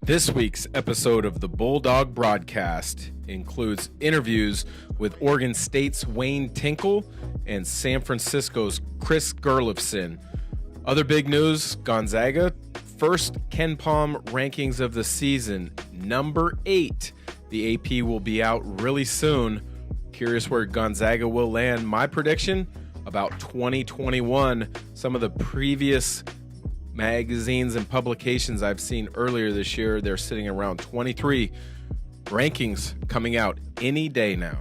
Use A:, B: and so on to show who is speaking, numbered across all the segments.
A: This week's episode of the Bulldog Broadcast includes interviews with Oregon State's Wayne Tinkle and San Francisco's Chris Gerlifson. Other big news, Gonzaga, first Ken Palm rankings of the season, number 8. The AP will be out really soon. Curious where Gonzaga will land. My prediction, about 2021. Some of the previous magazines and publications I've seen earlier this year, they're sitting around 23. Rankings coming out any day now.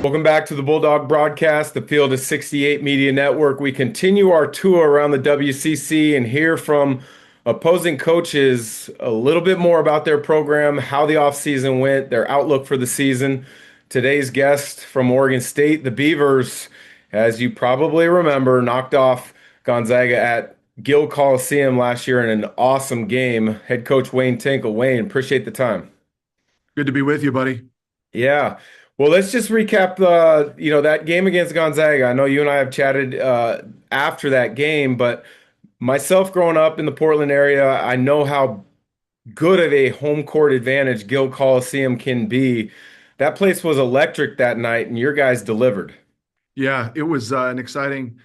A: Welcome back to the Bulldog Broadcast, the Field of 68 Media Network. We continue our tour around the WCC and hear from opposing coaches a little bit more about their program, how the offseason went, their outlook for the season. Today's guest from Oregon State, the Beavers, as you probably remember, knocked off Gonzaga at Gill Coliseum last year in an awesome game. Head coach Wayne Tinkle. Wayne, appreciate the time.
B: Good to be with you, buddy.
A: Yeah. Well, let's just recap that game against Gonzaga. I know you and I have chatted after that game, but myself growing up in the Portland area, I know how good of a home court advantage Gill Coliseum can be. That place was electric that night, and your guys delivered.
B: Yeah, it was an exciting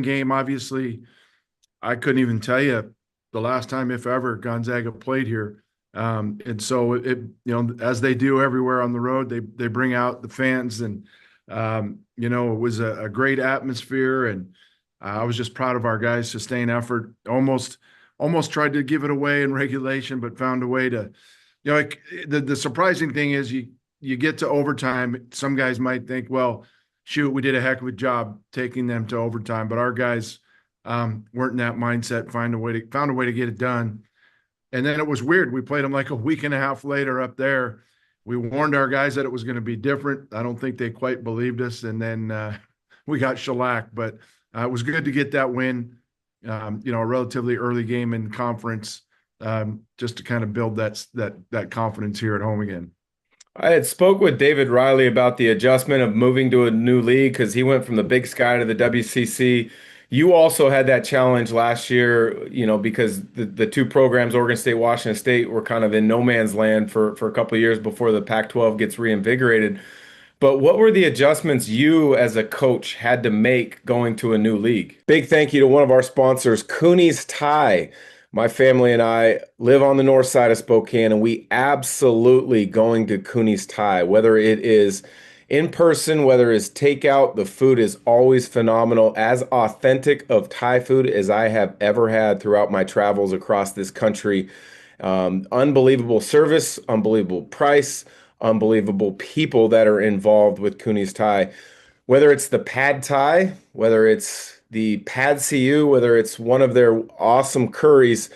B: game. Obviously, I couldn't even tell you the last time, if ever, Gonzaga played here. And so as they do everywhere on the road, they bring out the fans, and it was a great atmosphere, and I was just proud of our guys' sustained effort. Almost tried to give it away in regulation, but found a way to, the surprising thing is you get to overtime. Some guys might think, well, shoot, we did a heck of a job taking them to overtime, but our guys weren't in that mindset. Found a way to get it done. And then it was weird. We played them like a week and a half later up there. We warned our guys that it was going to be different. I don't think they quite believed us. And then we got shellacked, but it was good to get that win, a relatively early game in conference, just to kind of build that confidence here at home again.
A: I had spoke with David Riley about the adjustment of moving to a new league because he went from the Big Sky to the WCC. You also had that challenge last year, because the two programs, Oregon State, Washington State, were kind of in no man's land for a couple of years before the Pac-12 gets reinvigorated. But what were the adjustments you as a coach had to make going to a new league? Big thank you to one of our sponsors, Cooney's Thai. My family and I live on the north side of Spokane, and we absolutely going to Cooney's Thai, whether it is in person, whether it's takeout. The food is always phenomenal, as authentic of Thai food as I have ever had throughout my travels across this country. Unbelievable service, unbelievable price, unbelievable people that are involved with Cooney's Thai. Whether it's the Pad Thai, whether it's the Pad CU, whether it's one of their awesome curries,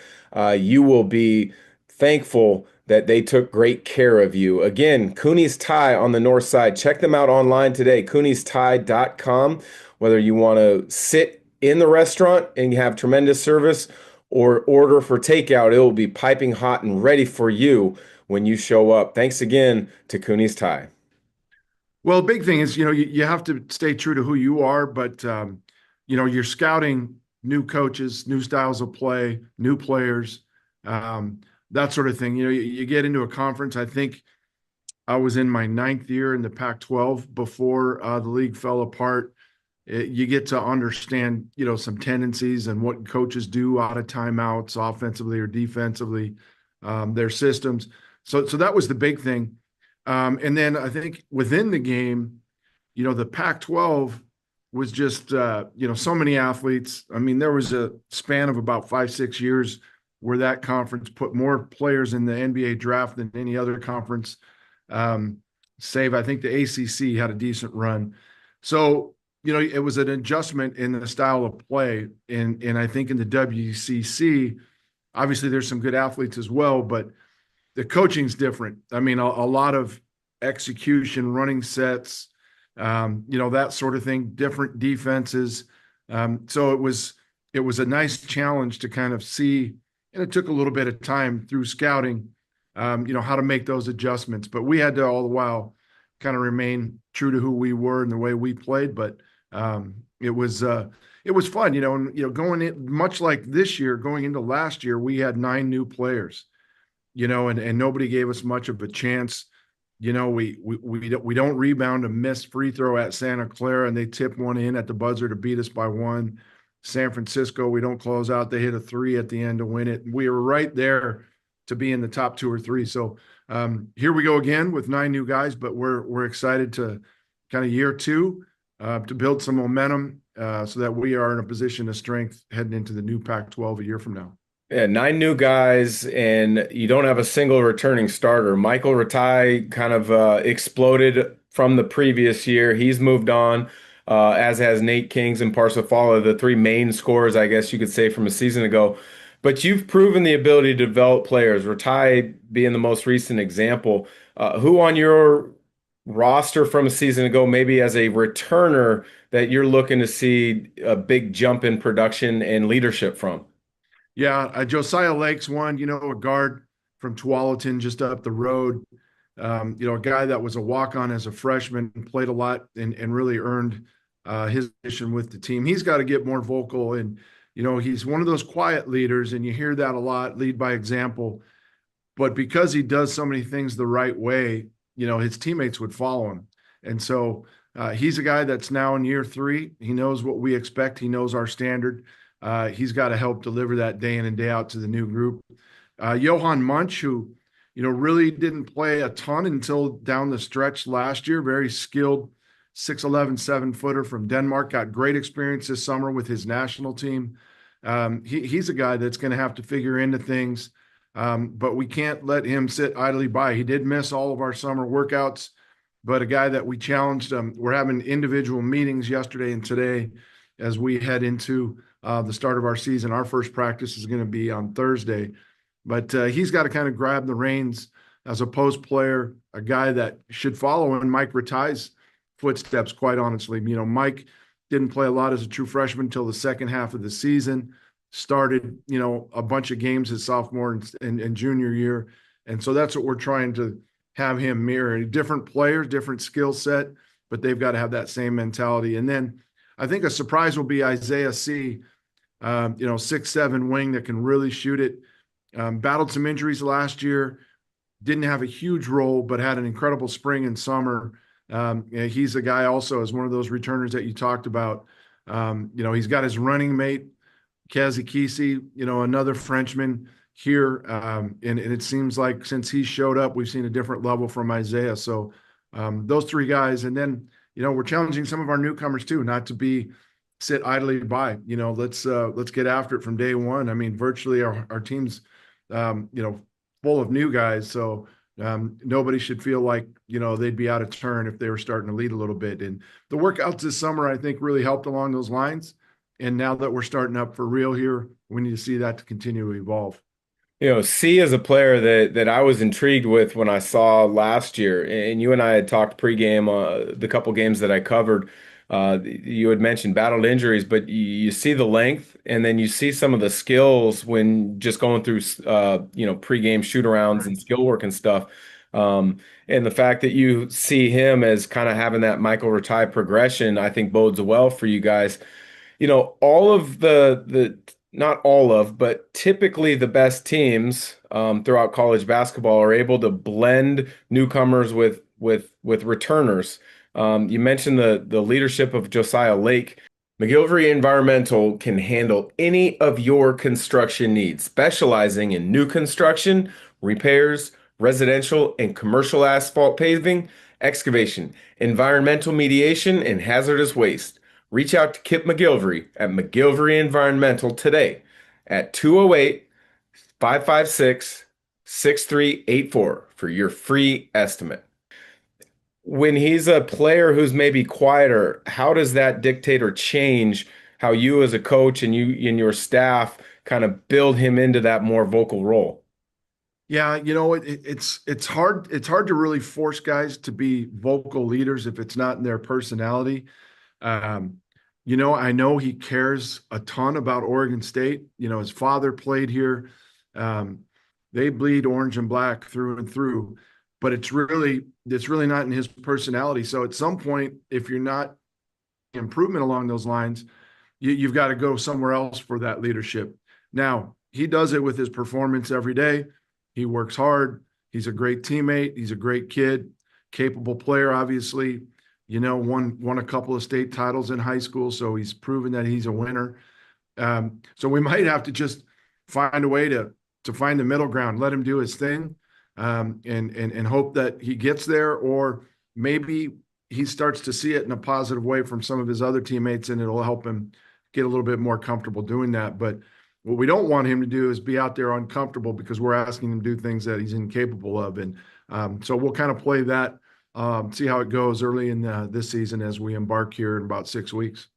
A: you will be thankful that they took great care of you. Again, Cooney's Thai on the north side. Check them out online today, Cooney'sThai.com. Whether you want to sit in the restaurant and you have tremendous service or order for takeout, it will be piping hot and ready for you when you show up. Thanks again to Cooney's Thai.
B: Well, big thing is, you have to stay true to who you are, but, you're scouting new coaches, new styles of play, new players, that sort of thing. You get into a conference. I think I was in my 9th year in the Pac-12 before the league fell apart. You get to understand, some tendencies and what coaches do out of timeouts, offensively or defensively, their systems. So that was the big thing. And then I think within the game, the Pac-12 was just, so many athletes. I mean, there was a span of about 5-6 years where that conference put more players in the NBA draft than any other conference, save I think the ACC had a decent run. So, it was an adjustment in the style of play. And I think in the WCC, obviously there's some good athletes as well, but the coaching's different. I mean, a lot of execution, running sets, that sort of thing, different defenses. So it was a nice challenge to kind of see, and it took a little bit of time through scouting, how to make those adjustments. But we had to all the while kind of remain true to who we were and the way we played. But it was fun, and going in, much like this year, going into last year, we had 9 new players. and nobody gave us much of a chance. We don't rebound a missed free throw at Santa Clara, and they tip one in at the buzzer to beat us by one. San Francisco, we don't close out. They hit a three at the end to win it. We were right there to be in the top two or three. So here we go again with 9 new guys, but we're excited to kind of year two to build some momentum so that we are in a position of strength heading into the new Pac-12 a year from now.
A: Yeah, 9 new guys, and you don't have a single returning starter. Michael Ratai kind of exploded from the previous year. He's moved on, as has Nate Kings and Parsifala, the three main scorers, I guess you could say, from a season ago. But you've proven the ability to develop players, Ratai being the most recent example. Who on your roster from a season ago, maybe as a returner, that you're looking to see a big jump in production and leadership from?
B: Yeah, Josiah Lake's one, a guard from Tualatin just up the road. A guy that was a walk-on as a freshman, played a lot and really earned his position with the team. He's got to get more vocal, and he's one of those quiet leaders, and you hear that a lot, lead by example. But because he does so many things the right way, his teammates would follow him. And so he's a guy that's now in year three. He knows what we expect. He knows our standard. He's got to help deliver that day in and day out to the new group. Johan Munch, who, really didn't play a ton until down the stretch last year, very skilled 6'11", 7-footer from Denmark, got great experience this summer with his national team. He's a guy that's going to have to figure into things, but we can't let him sit idly by. He did miss all of our summer workouts, but a guy that we challenged. We're having individual meetings yesterday and today as we head into the start of our season. Our first practice is going to be on Thursday, but he's got to kind of grab the reins as a post player, a guy that should follow in Mike Ratai's footsteps, quite honestly. Mike didn't play a lot as a true freshman until the second half of the season, started, a bunch of games his sophomore and junior year. And so that's what we're trying to have him mirror. Different players, different skill set, but they've got to have that same mentality. And then I think a surprise will be Isaiah C., 6'7" wing that can really shoot it. Battled some injuries last year, didn't have a huge role, but had an incredible spring and summer. He's a guy also as one of those returners that you talked about. He's got his running mate, Kazi Kisi, another Frenchman here. And it seems like since he showed up, we've seen a different level from Isaiah. So those three guys. And then, we're challenging some of our newcomers too, not to sit idly by. Let's get after it from day one. I mean, virtually our team's, full of new guys. So nobody should feel like, they'd be out of turn if they were starting to lead a little bit. And the workouts this summer, I think, really helped along those lines. And now that we're starting up for real here, we need to see that to continue to evolve.
A: C is a player that I was intrigued with when I saw last year, and you and I had talked pregame, the couple games that I covered. You had mentioned battled injuries, but you see the length, and then you see some of the skills when just going through, pregame shoot arounds and skill work and stuff. And the fact that you see him as kind of having that Michael Ratai progression, I think bodes well for you guys. All of the not all of, but typically the best teams throughout college basketball are able to blend newcomers with returners. You mentioned the leadership of Josiah Lake. McGilvery Environmental can handle any of your construction needs, specializing in new construction, repairs, residential and commercial asphalt paving, excavation, environmental mediation, and hazardous waste. Reach out to Kip McGilvery at McGilvery Environmental today at 208-556-6384 for your free estimate. When he's a player who's maybe quieter, how does that dictate or change how you as a coach and you and your staff kind of build him into that more vocal role?
B: Yeah, it's hard. It's hard to really force guys to be vocal leaders if it's not in their personality. I know he cares a ton about Oregon State. His father played here. They bleed orange and black through and through, but it's really not in his personality. So at some point, if you're not improvement along those lines, you've got to go somewhere else for that leadership. Now, he does it with his performance every day. He works hard. He's a great teammate. He's a great kid, capable player, obviously. Won a couple of state titles in high school, so he's proven that he's a winner. So we might have to just find a way to find the middle ground, let him do his thing, and hope that he gets there, or maybe he starts to see it in a positive way from some of his other teammates, and it'll help him get a little bit more comfortable doing that. But what we don't want him to do is be out there uncomfortable because we're asking him to do things that he's incapable of. And so we'll kind of play that, see how it goes early in this season as we embark here in about 6 weeks.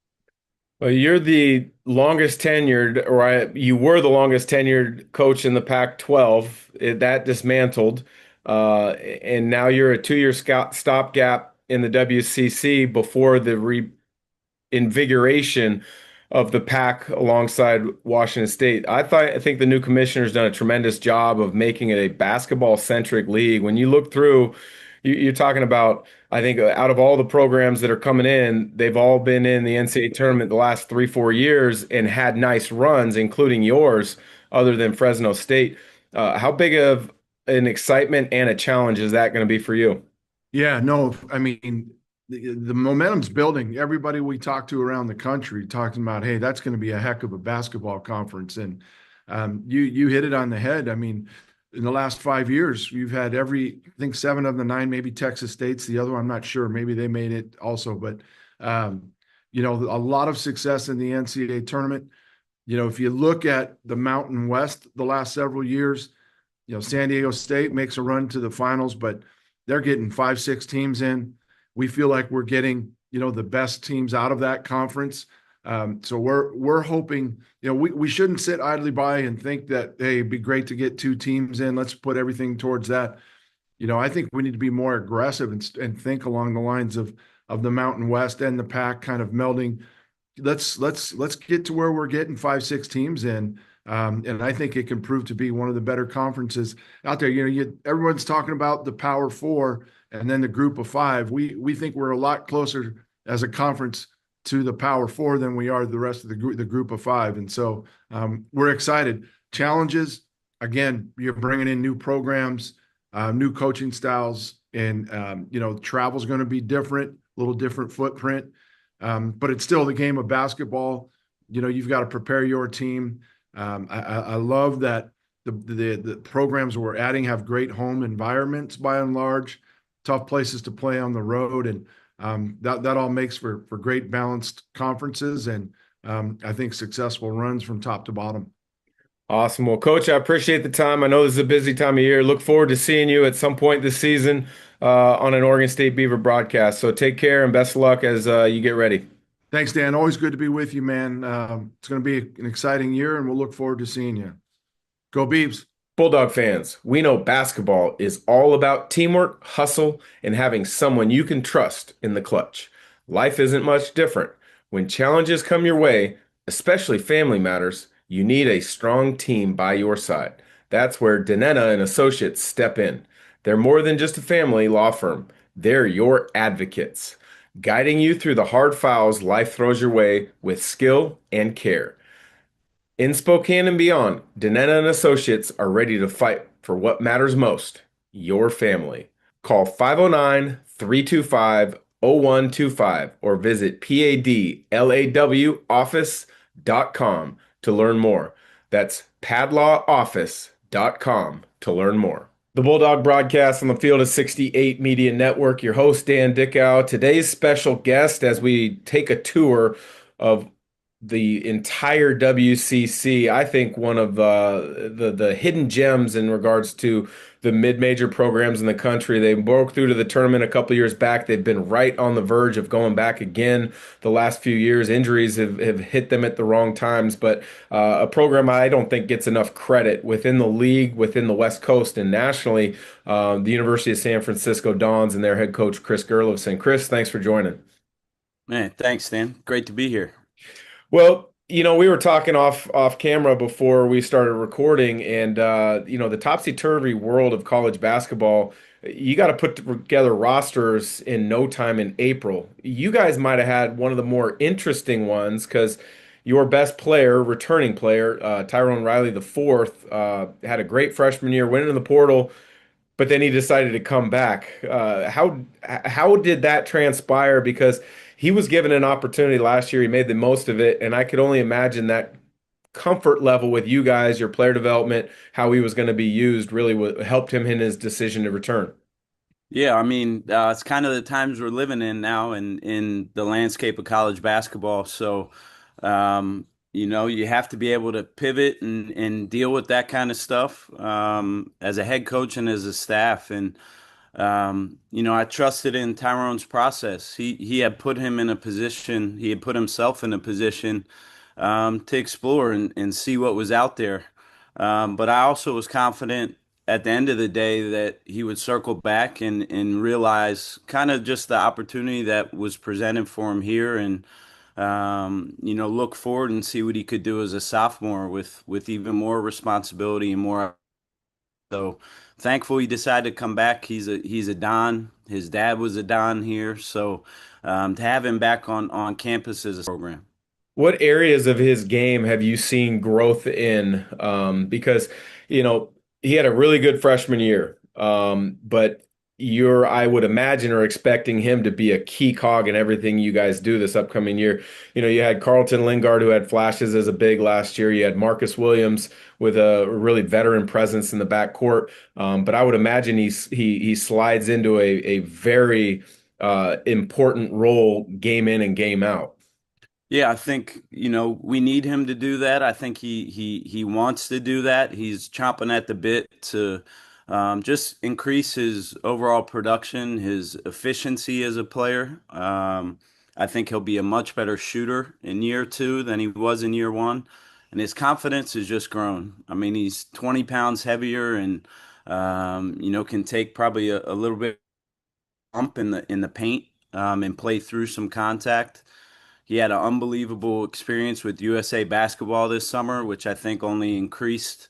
A: Well, you're the longest tenured, or you were the longest tenured coach in the Pac-12. That dismantled, and now you're a 2-year stopgap in the WCC before the reinvigoration of the Pac alongside Washington State. I think the new commissioner's done a tremendous job of making it a basketball-centric league. When you look through, you're talking about, I think out of all the programs that are coming in, they've all been in the NCAA tournament the last 3, 4 years and had nice runs, including yours, other than Fresno State. How big of an excitement and a challenge is that going to be for you?
B: Yeah, no, I mean, the momentum's building. Everybody we talk to around the country talking about, hey, that's going to be a heck of a basketball conference. And you hit it on the head. I mean, in the last 5 years, you've had I think 7 of the 9, maybe Texas State's the other one. I'm not sure. Maybe they made it also, but a lot of success in the NCAA tournament. If you look at the Mountain West the last several years, San Diego State makes a run to the finals, but they're getting 5, 6 teams in. We feel like we're getting, the best teams out of that conference. So we're hoping, we shouldn't sit idly by and think that, hey, it'd be great to get 2 teams in. Let's put everything towards that. I think we need to be more aggressive and think along the lines of the Mountain West and the Pac kind of melding. Let's get to where we're getting 5, 6 teams in. And I think it can prove to be one of the better conferences out there. Everyone's talking about the Power Four and then the Group of Five. We think we're a lot closer as a conference to the Power Four than we are the rest of the Group of Five. And so we're excited. Challenges, again, you're bringing in new programs, new coaching styles, and travel's going to be different, a little different footprint. But it's still the game of basketball. You've got to prepare your team. I love that the programs we're adding have great home environments by and large, tough places to play on the road, and that all makes for great balanced conferences and I think successful runs from top to bottom.
A: Awesome. Well, Coach, I appreciate the time. I know this is a busy time of year. Look forward to seeing you at some point this season on an Oregon State Beaver broadcast. So take care and best of luck as you get ready.
B: Thanks, Dan. Always good to be with you, man. It's going to be an exciting year, and we'll look forward to seeing you. Go Beavs.
A: Bulldog fans, we know basketball is all about teamwork, hustle, and having someone you can trust in the clutch. Life isn't much different. When challenges come your way, especially family matters, you need a strong team by your side. That's where Danetta and Associates step in. They're more than just a family law firm. They're your advocates, guiding you through the hard files life throws your way with skill and care. In Spokane and beyond, Danetta and Associates are ready to fight for what matters most, your family. Call 509-325-0125 or visit padlawoffice.com to learn more. That's padlawoffice.com to learn more. The Bulldog Broadcast on the Field of 68 Media Network. Your host, Dan Dickow. Today's special guest as we take a tour of the entire WCC. I think one of the hidden gems in regards to the mid-major programs in the country. They broke through to the tournament a couple years back. They've been right on the verge of going back again the last few years. Injuries have hit them at the wrong times, but a program I don't think gets enough credit within the league, within the West Coast and nationally. The University of San Francisco Dons and their head coach, Chris Gerlovson. Chris, thanks for joining.
C: Man, thanks, Dan. Great to be here.
A: Well, we were talking off camera before we started recording, and the topsy-turvy world of college basketball, you got to put together rosters in no time in April. You guys might have had one of the more interesting ones because your best player, returning player, Tyrone Riley the fourth, had a great freshman year, went into the portal, but then he decided to come back. How did that transpire? Because he was given an opportunity last year, he made the most of it, and I could only imagine that comfort level with you guys, your player development, how he was going to be used, really helped him in his decision to return.
C: Yeah, I mean, it's kind of the times we're living in now in the landscape of college basketball. So, you have to be able to pivot and deal with that kind of stuff as a head coach and as a staff. And I trusted in Tyrone's process. He had put him in a position, he had put himself in a position to explore and see what was out there. But I also was confident at the end of the day that he would circle back and realize kind of just the opportunity that was presented for him here and look forward and see what he could do as a sophomore with even more responsibility and more. So thankful he decided to come back. He's a Don. His dad was a Don here. So to have him back on campus is a program.
A: What areas of his game have you seen growth in? Because, you know, he had a really good freshman year, but I would imagine, are expecting him to be a key cog in everything you guys do this upcoming year. You know, you had Carlton Lingard, who had flashes as a big last year. You had Marcus Williams with a really veteran presence in the backcourt. But I would imagine he slides into a very important role game in and game out.
C: Yeah, I think, we need him to do that. I think he wants to do that. He's chomping at the bit to just increase his overall production, his efficiency as a player. I think he'll be a much better shooter in year two than he was in year one. And his confidence has just grown. I mean, he's 20 pounds heavier and can take probably a little bit bump in the paint and play through some contact. He had an unbelievable experience with USA basketball this summer, which I think only increased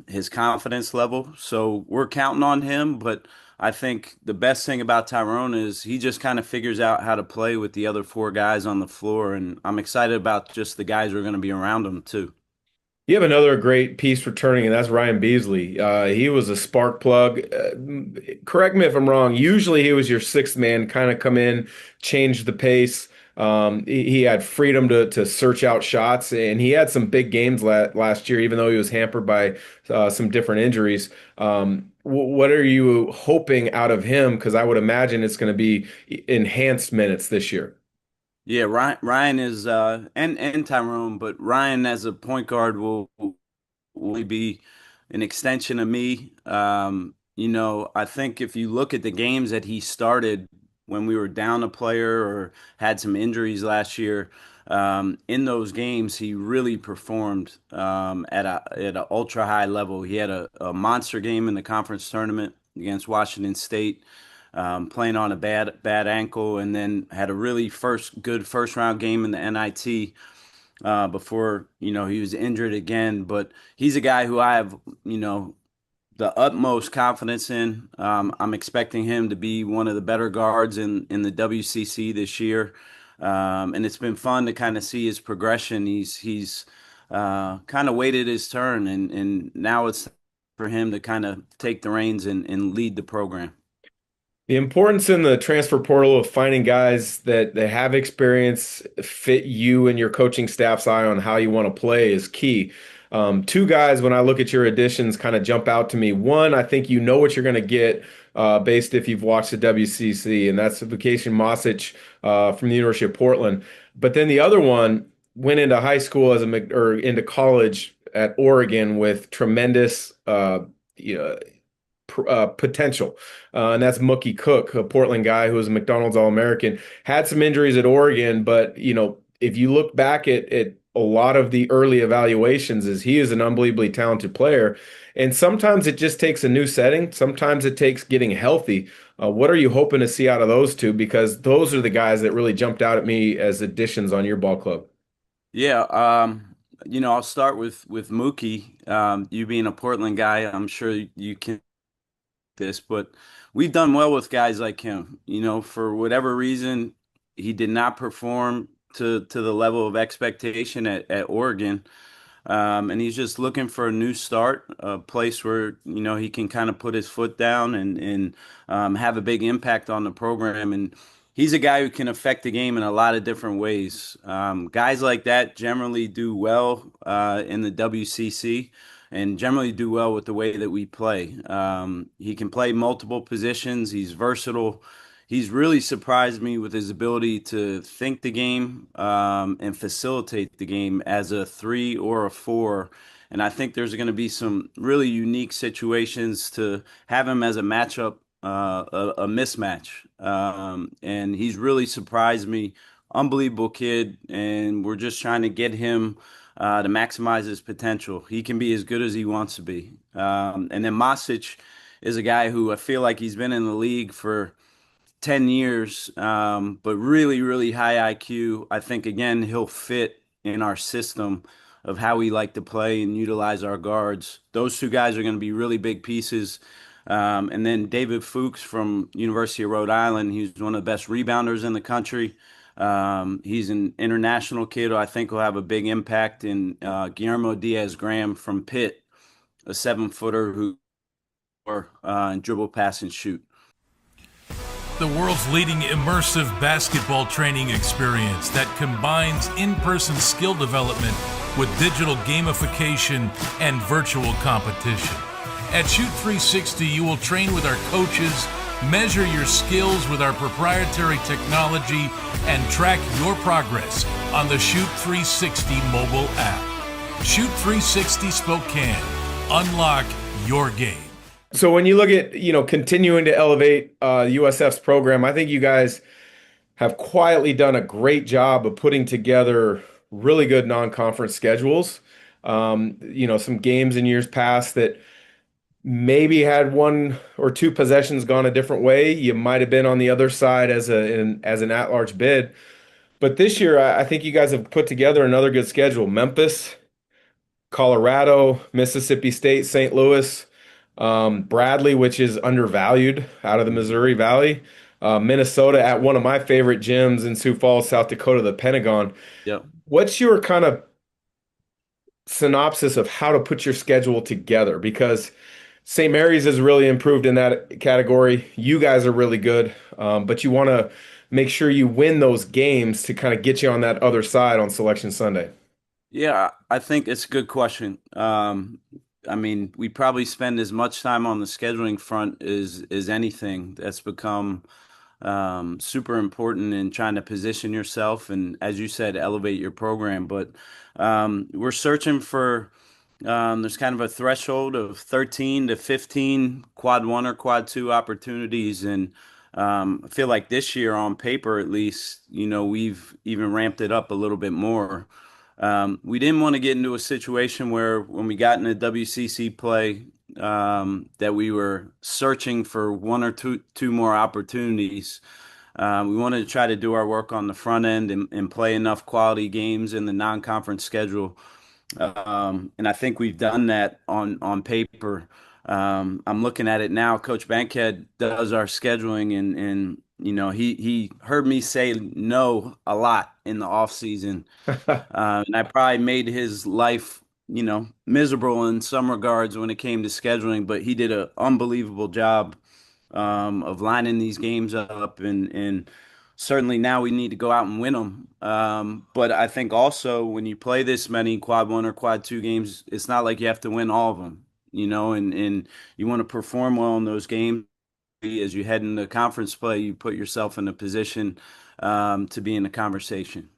C: his confidence level. So we're counting on him, but I think the best thing about Tyrone is he just kind of figures out how to play with the other four guys on the floor, and I'm excited about just the guys who are going to be around him too.
A: You have another great piece returning, and that's Ryan Beasley. He was a spark plug. Correct me if I'm wrong. Usually, he was your sixth man, kind of come in, change the pace. He had freedom to search out shots, and he had some big games last year, even though he was hampered by some different injuries. What are you hoping out of him? Because I would imagine it's going to be enhanced minutes this year.
C: Yeah, Ryan is and Tyrone, but Ryan as a point guard will be an extension of me. I think if you look at the games that he started when we were down a player or had some injuries last year, in those games he really performed at a ultra high level. He had a monster game in the conference tournament against Washington State, playing on a bad ankle, and then had a really good first round game in the NIT before he was injured again. But he's a guy who I have the utmost confidence in. I'm expecting him to be one of the better guards in the WCC this year, and it's been fun to kind of see his progression. He's kind of waited his turn, and now it's for him to kind of take the reins and lead the program.
A: The importance in the transfer portal of finding guys that have experience, fit you and your coaching staff's eye on how you want to play is key. Two guys, when I look at your additions, kind of jump out to me. One, I think you know what you're going to get based if you've watched the WCC, and that's Vacation Mosic from the University of Portland. But then the other one went into high school or into college at Oregon with tremendous you know, potential. And that's Mookie Cook, a Portland guy who was a McDonald's All-American. Had some injuries at Oregon, but if you look back at a lot of the early evaluations, is he is an unbelievably talented player. And sometimes it just takes a new setting. Sometimes it takes getting healthy. What are you hoping to see out of those two? Because those are the guys that really jumped out at me as additions on your ball club.
C: Yeah, I'll start with Mookie. You being a Portland guy, I'm sure you can this, but we've done well with guys like him. For whatever reason, he did not perform to the level of expectation at Oregon. And he's just looking for a new start, a place where, he can kind of put his foot down and have a big impact on the program. And he's a guy who can affect the game in a lot of different ways. Guys like that generally do well in the WCC and generally do well with the way that we play. He can play multiple positions. He's versatile. He's really surprised me with his ability to think the game and facilitate the game as a three or a four. And I think there's going to be some really unique situations to have him as a matchup, a mismatch. And he's really surprised me. Unbelievable kid. And we're just trying to get him to maximize his potential. He can be as good as he wants to be. And then Masic is a guy who I feel like he's been in the league for 10 years, but really, really high IQ. I think, again, he'll fit in our system of how we like to play and utilize our guards. Those two guys are going to be really big pieces. And then David Fuchs from University of Rhode Island, he's one of the best rebounders in the country. He's an international kid who I think will have a big impact. And Guillermo Diaz-Graham from Pitt, a 7-footer who dribble, pass, and shoot.
D: The world's leading immersive basketball training experience that combines in-person skill development with digital gamification and virtual competition. At Shoot 360, you will train with our coaches, measure your skills with our proprietary technology, and track your progress on the Shoot 360 mobile app. Shoot 360 Spokane. Unlock your game.
A: So when you look at, continuing to elevate USF's program, I think you guys have quietly done a great job of putting together really good non-conference schedules. Some games in years past that maybe had one or two possessions gone a different way, you might have been on the other side as an at-large bid. But this year, I think you guys have put together another good schedule. Memphis, Colorado, Mississippi State, St. Louis, Bradley, which is undervalued out of the Missouri Valley, Minnesota at one of my favorite gyms in Sioux Falls, South Dakota, the Pentagon.
C: Yep.
A: What's your kind of synopsis of how to put your schedule together? Because St. Mary's has really improved in that category. You guys are really good, but you want to make sure you win those games to kind of get you on that other side on Selection Sunday.
C: Yeah, I think it's a good question. We probably spend as much time on the scheduling front as anything. That's become super important in trying to position yourself and, as you said, elevate your program. But we're searching for, there's kind of a threshold of 13 to 15 quad one or quad two opportunities. And I feel like this year, on paper at least, we've even ramped it up a little bit more. We didn't want to get into a situation where when we got into WCC play, that we were searching for one or two more opportunities. We wanted to try to do our work on the front end and play enough quality games in the non-conference schedule. And I think we've done that on paper. I'm looking at it now. Coach Bankhead does our scheduling and he heard me say no a lot in the off season. And I probably made his life, miserable in some regards when it came to scheduling, but he did an unbelievable job of lining these games up. And certainly now we need to go out and win them. But I think also when you play this many quad one or quad two games, it's not like you have to win all of them, and you want to perform well in those games. As you head into conference play, you put yourself in a position to be in the conversation.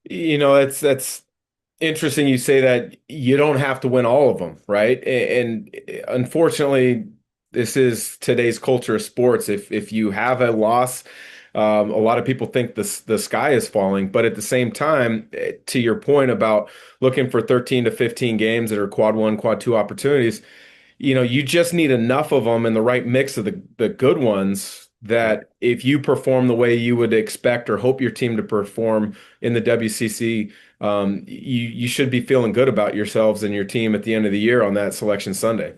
A: That's interesting you say that you don't have to win all of them, right? And unfortunately, this is today's culture of sports. If you have a loss, a lot of people think the sky is falling. But at the same time, to your point about looking for 13 to 15 games that are quad one, quad two opportunities, you just need enough of them in the right mix of the good ones that if you perform the way you would expect or hope your team to perform in the WCC, you should be feeling good about yourselves and your team at the end of the year on that Selection Sunday.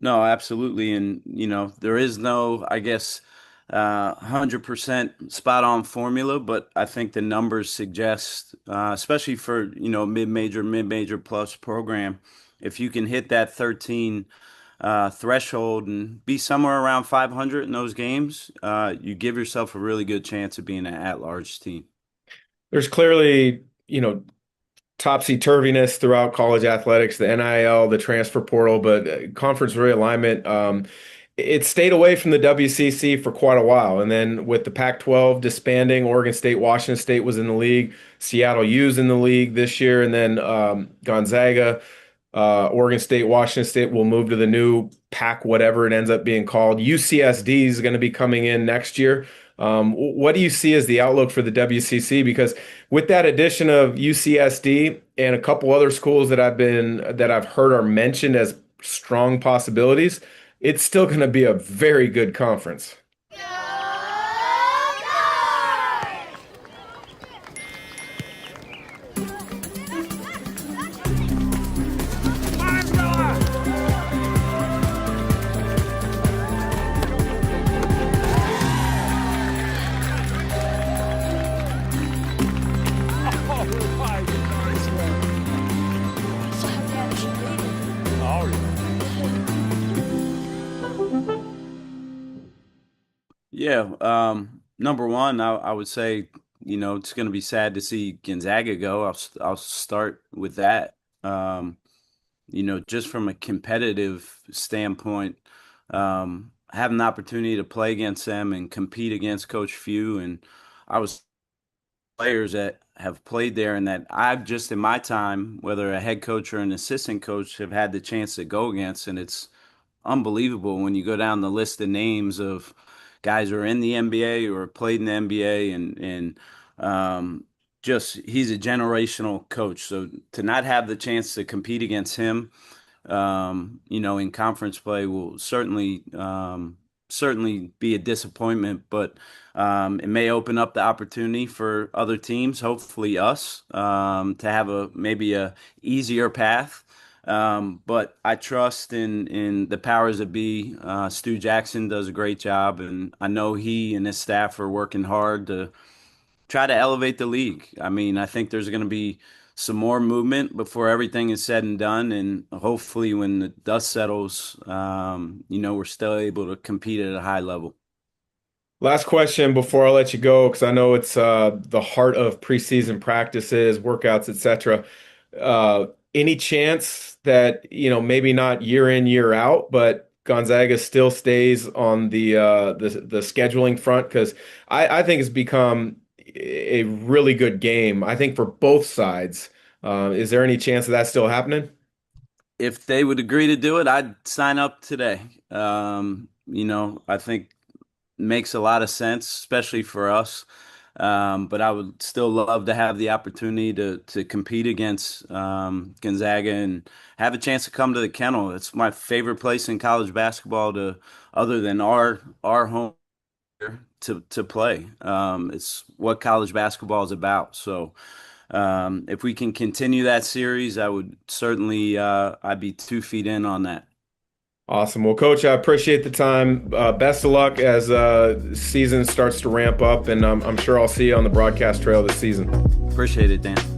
C: No, absolutely. And, there is no, I guess, 100% spot on formula, but I think the numbers suggest, especially for, mid-major plus program, if you can hit that 13 threshold and be somewhere around 500 in those games, you give yourself a really good chance of being an at-large team.
A: There's clearly, topsy-turviness throughout college athletics, the NIL, the transfer portal, but conference realignment, it stayed away from the WCC for quite a while. And then with the Pac-12 disbanding, Oregon State, Washington State was in the league, Seattle U's in the league this year, and then Gonzaga, Oregon State, Washington State will move to the new Pac, whatever it ends up being called. UCSD is going to be coming in next year. What do you see as the outlook for the WCC? Because with that addition of UCSD and a couple other schools that I've heard are mentioned as strong possibilities, it's still going to be a very good conference.
C: Yeah, number one, I would say, it's going to be sad to see Gonzaga go. I'll start with that. Just from a competitive standpoint, having the opportunity to play against them and compete against Coach Few, and I was players that have played there and that I've just in my time, whether a head coach or an assistant coach, have had the chance to go against, and it's unbelievable when you go down the list of names of guys who are in the NBA or played in the NBA, and just he's a generational coach. So to not have the chance to compete against him, in conference play will certainly be a disappointment, but it may open up the opportunity for other teams, hopefully us, to have maybe a easier path. But I trust in the powers that be. Stu Jackson does a great job, and I know he and his staff are working hard to try to elevate the league. I mean, I think there's going to be some more movement before everything is said and done, and hopefully when the dust settles, we're still able to compete at a high level.
A: Last question before I let you go, because I know it's the heart of preseason practices, workouts, etc. Any chance that, maybe not year in, year out, but Gonzaga still stays on the scheduling front? Because I think it's become a really good game, I think, for both sides. Is there any chance of that still happening?
C: If they would agree to do it, I'd sign up today. I think makes a lot of sense, especially for us. But I would still love to have the opportunity to compete against Gonzaga and have a chance to come to the Kennel. It's my favorite place in college basketball other than our home to play. It's what college basketball is about. So if we can continue that series, I would certainly I'd be 2 feet in on that.
A: Awesome. Well, Coach, I appreciate the time. Best of luck as season starts to ramp up, and I'm sure I'll see you on the broadcast trail this season.
C: Appreciate it, Dan.